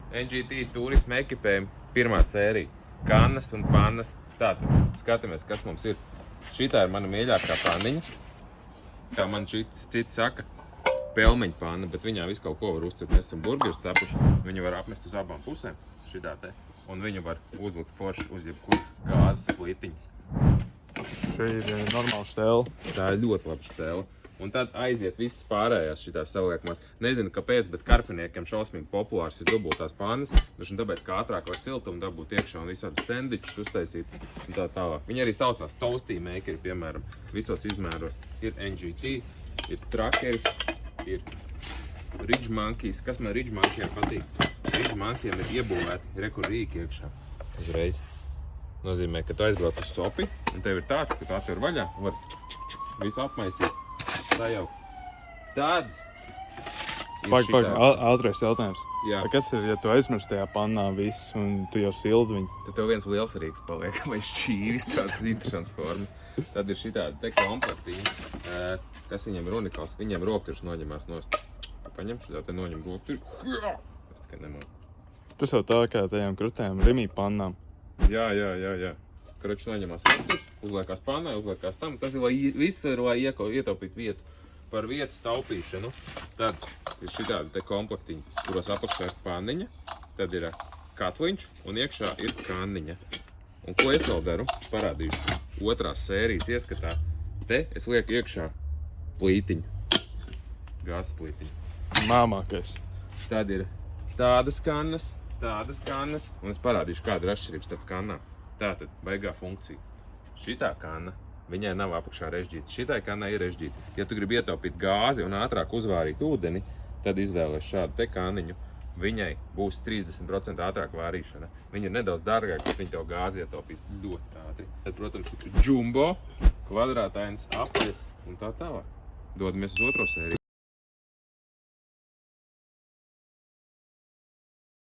NGT turisma ekipējuma pirmā sērija. Kannas un pannas. Tātad, skatāmies, kas mums ir. Šitā ir mana mīļākā panniņa. Kā man citi saka, pelmeņa panna, bet viņā visu kaut ko var uzcelt. Mēs esam burgerus cepuši. Viņu var apmest uz abām pusēm. Šitā te. Un viņu var uzlikt forši uz jebkuru gāzes plītiņas. Šī ir normāla štēla. Tā ir ļoti laba štēla. Un tad aiziet visas pārējās šitās savliekamās. Nezinu, kāpēc, bet karpiniekiem šausmīgi populārs ir dubultās pannas. Tāpēc, kā ātrāk var siltumu dabūt iekšā un visādas sendvičus uztaisīt un tā tālāk. Viņi arī saucās Toasty Makeri, piemēram, visos izmēros. Ir NGT, ir Trakeris, ir Ridge Monkeys. Kas man Ridge Monkeyiem patīk? Ridge Monkeyiem ir iebūvēti rekurīki iekšā. Uzreiz. Nozīmē, ka tu aizbrauc uz sopi, un tev ir tāds, ka tu atver vaļā, var visu apmaisīt. Sajaukt. Tad ātrais jautājums. Jā. Kas ir, ja tu aizmirsti tajā pannā viss un tu jau sildi viņu? Tad tev viens liels rīks paliek, vai šķīvis tādas interesantas formas. Tad ir šitādi te komplektiņi. Kas viņiem ir unikāls? Viņiem rokturis noņemās nost. Paņemšu, ļauj te noņem rokturi. Es tikai nemāku. Tas jau tā kā tajām krutējām Rimī pannām. Jā. Kroči noņemās rokturis, uzliekās pannai, uzliekās tam. Tas ir, lai ietaupītu vietu par vietas taupīšanu. Tad ir šitādi te komplektiņi, kuros apakšā ir panniņa, tad ir katliņš un iekšā ir kanniņa. Un ko es vēl daru? Parādīšu otrās sērijas ieskatā. Te es lieku iekšā plītiņu, gāzes plītiņu. Māmākais. Tad ir tādas kannas, un es parādīšu, kāda ir atšķirības starp kannām. Tātad, baigā funkcija. Šitā kanna, viņai nav apakšā režģīta. Šitai kannai ir režģīta. Ja tu gribi ietaupīt gāzi un ātrāk uzvārīt ūdeni, tad izvēlies šādu te kanniņu. Viņai būs 30% ātrāk vārīšana. Viņa ir nedaudz dārgāka, bet viņa tev gāzi ietaupīs ļoti ātri. Tad, protams, ir jumbo, kvadrātains, aplis un tā tālāk. Dodamies uz otro sēriju.